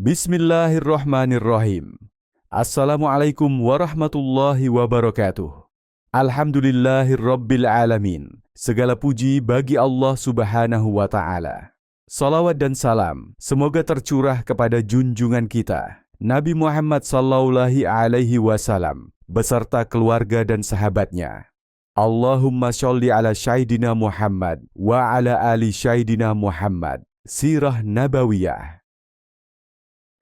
Bismillahirrahmanirrahim. Assalamualaikum warahmatullahi wabarakatuh. Alhamdulillahirrabbil alamin. Segala puji bagi Allah Subhanahu wa Ta'ala. Salawat dan salam semoga tercurah kepada junjungan kita Nabi Muhammad sallallahu alaihi wasallam beserta keluarga dan sahabatnya. Allahumma sholli ala Sayyidina Muhammad wa ala ali Sayyidina Muhammad. Sirah Nabawiyah.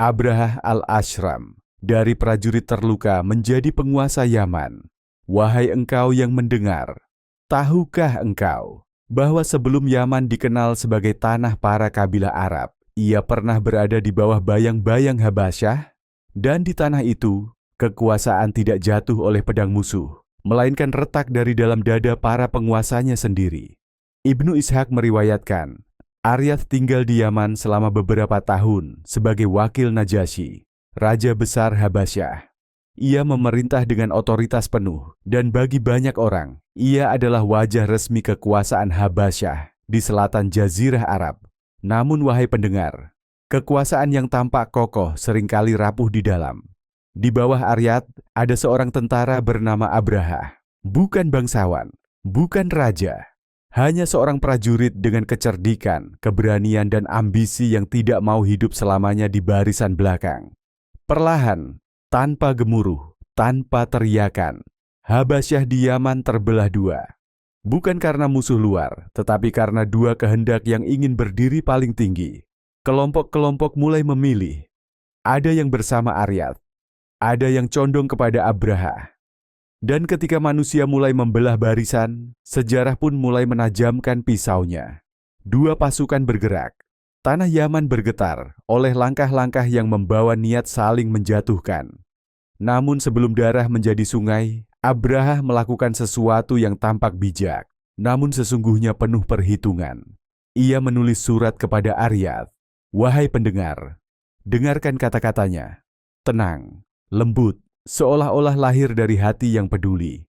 Abrahah al-Ashram, dari prajurit terluka menjadi penguasa Yaman. Wahai engkau yang mendengar, tahukah engkau bahwa sebelum Yaman dikenal sebagai tanah para kabilah Arab, ia pernah berada di bawah bayang-bayang Habasyah? Dan di tanah itu, kekuasaan tidak jatuh oleh pedang musuh, melainkan retak dari dalam dada para penguasanya sendiri. Ibnu Ishaq meriwayatkan, Aryath tinggal di Yaman selama beberapa tahun sebagai wakil Najasyi, raja besar Habasyah. Ia memerintah dengan otoritas penuh, dan bagi banyak orang, ia adalah wajah resmi kekuasaan Habasyah di selatan Jazirah Arab. Namun wahai pendengar, kekuasaan yang tampak kokoh seringkali rapuh di dalam. Di bawah Aryath ada seorang tentara bernama Abrahah, bukan bangsawan, bukan raja. Hanya seorang prajurit dengan kecerdikan, keberanian, dan ambisi yang tidak mau hidup selamanya di barisan belakang. Perlahan, tanpa gemuruh, tanpa teriakan, Habasyah di Yaman terbelah dua. Bukan karena musuh luar, tetapi karena dua kehendak yang ingin berdiri paling tinggi. Kelompok-kelompok mulai memilih. Ada yang bersama Aryath, ada yang condong kepada Abrahah. Dan ketika manusia mulai membelah barisan, sejarah pun mulai menajamkan pisaunya. Dua pasukan bergerak. Tanah Yaman bergetar oleh langkah-langkah yang membawa niat saling menjatuhkan. Namun sebelum darah menjadi sungai, Abrahah melakukan sesuatu yang tampak bijak, namun sesungguhnya penuh perhitungan. Ia menulis surat kepada Aryath. Wahai pendengar, dengarkan kata-katanya. Tenang, lembut, seolah-olah lahir dari hati yang peduli.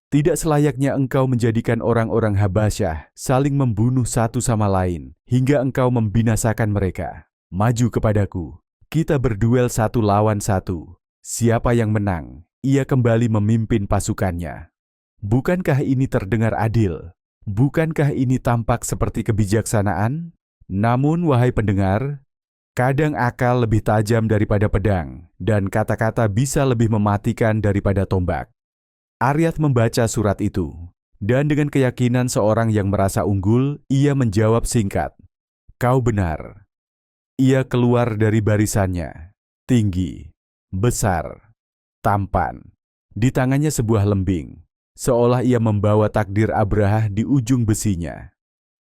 Tidak selayaknya engkau menjadikan orang-orang Habasyah saling membunuh satu sama lain hingga engkau membinasakan mereka. Maju kepadaku, kita berduel satu lawan satu. Siapa yang menang, ia kembali memimpin pasukannya. Bukankah ini terdengar adil? Bukankah ini tampak seperti kebijaksanaan? Namun wahai pendengar, kadang akal lebih tajam daripada pedang, dan kata-kata bisa lebih mematikan daripada tombak. Aryath membaca surat itu, dan dengan keyakinan seorang yang merasa unggul, ia menjawab singkat, "Kau benar." Ia keluar dari barisannya, tinggi, besar, tampan. Di tangannya sebuah lembing, seolah ia membawa takdir Abrahah di ujung besinya.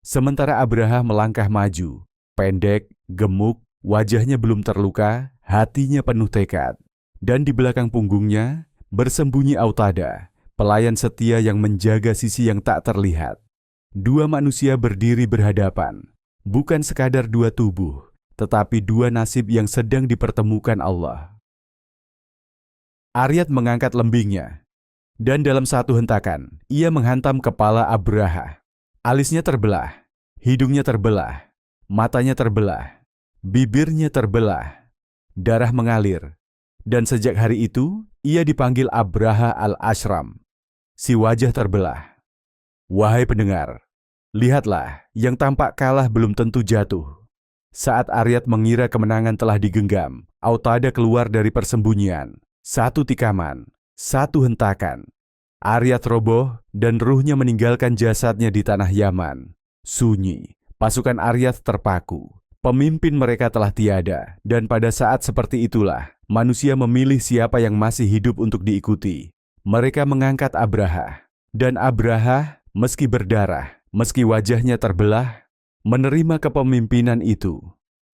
Sementara Abrahah melangkah maju, pendek, gemuk, wajahnya belum terluka, hatinya penuh tekad. Dan di belakang punggungnya bersembunyi Autada, pelayan setia yang menjaga sisi yang tak terlihat. Dua manusia berdiri berhadapan, bukan sekadar dua tubuh, tetapi dua nasib yang sedang dipertemukan Allah. Aryath mengangkat lembingnya, dan dalam satu hentakan, ia menghantam kepala Abrahah. Alisnya terbelah, hidungnya terbelah, matanya terbelah, bibirnya terbelah, darah mengalir, dan sejak hari itu, ia dipanggil Abrahah al-Ashram, si wajah terbelah. Wahai pendengar, lihatlah, yang tampak kalah belum tentu jatuh. Saat Aryath mengira kemenangan telah digenggam, Autada keluar dari persembunyian, satu tikaman, satu hentakan. Aryath roboh, dan ruhnya meninggalkan jasadnya di tanah Yaman. Sunyi, pasukan Aryath terpaku. Pemimpin mereka telah tiada, dan pada saat seperti itulah, manusia memilih siapa yang masih hidup untuk diikuti. Mereka mengangkat Abrahah, dan Abrahah, meski berdarah, meski wajahnya terbelah, menerima kepemimpinan itu.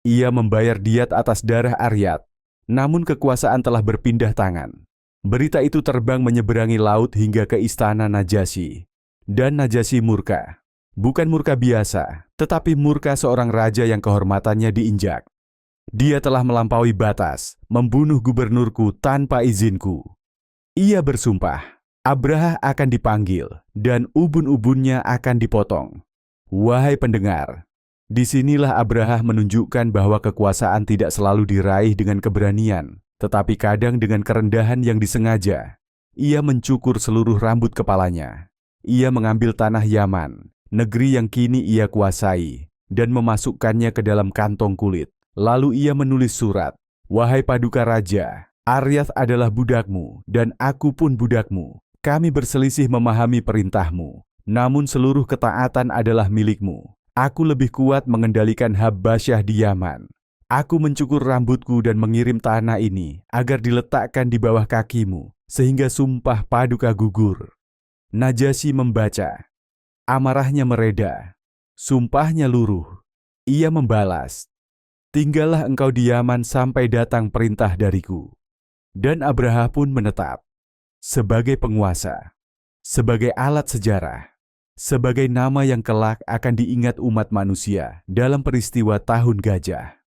Ia membayar diat atas darah Aryath, namun kekuasaan telah berpindah tangan. Berita itu terbang menyeberangi laut hingga ke istana Najasyi. Dan Najasyi murka. Bukan murka biasa, tetapi murka seorang raja yang kehormatannya diinjak. Dia telah melampaui batas, membunuh gubernurku tanpa izinku. Ia bersumpah, Abrahah akan dipanggil, dan ubun-ubunnya akan dipotong. Wahai pendengar, Disinilah Abraha menunjukkan bahwa kekuasaan tidak selalu diraih dengan keberanian, tetapi kadang dengan kerendahan yang disengaja. Ia mencukur seluruh rambut kepalanya. Ia mengambil tanah Yaman, negeri yang kini ia kuasai, dan memasukkannya ke dalam kantong kulit. Lalu ia menulis surat, "Wahai Paduka Raja, Aryath adalah budakmu, dan aku pun budakmu. Kami berselisih memahami perintahmu, namun seluruh ketaatan adalah milikmu. Aku lebih kuat mengendalikan Habbasyah di Yaman. Aku mencukur rambutku dan mengirim tanah ini agar diletakkan di bawah kakimu, sehingga sumpah Paduka gugur." Najasyi membaca. Amarahnya mereda. Sumpahnya luruh. Ia membalas, "Tinggallah engkau di Yaman sampai datang perintah dariku." Dan Abraha pun menetap sebagai penguasa, sebagai alat sejarah, sebagai nama yang kelak akan diingat umat manusia dalam peristiwa Tahun Gajah.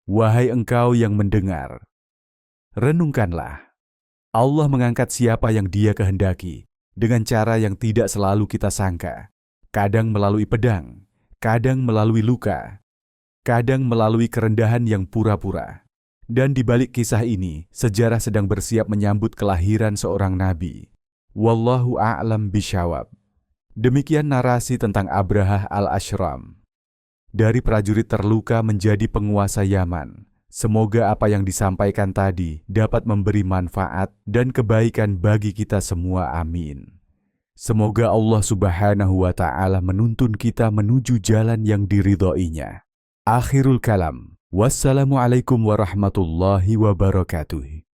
Wahai engkau yang mendengar, renungkanlah. Allah mengangkat siapa yang Dia kehendaki dengan cara yang tidak selalu kita sangka. Kadang melalui pedang, kadang melalui luka, kadang melalui kerendahan yang pura-pura. Dan di balik kisah ini, sejarah sedang bersiap menyambut kelahiran seorang nabi. Wallahu a'lam bishawab. Demikian narasi tentang Abraha al-Ashram. Dari prajurit terluka menjadi penguasa Yaman. Semoga apa yang disampaikan tadi dapat memberi manfaat dan kebaikan bagi kita semua. Amin. Semoga Allah Subhanahu wa Ta'ala menuntun kita menuju jalan yang diridhoinya. Akhirul kalam. Wassalamualaikum warahmatullahi wabarakatuh.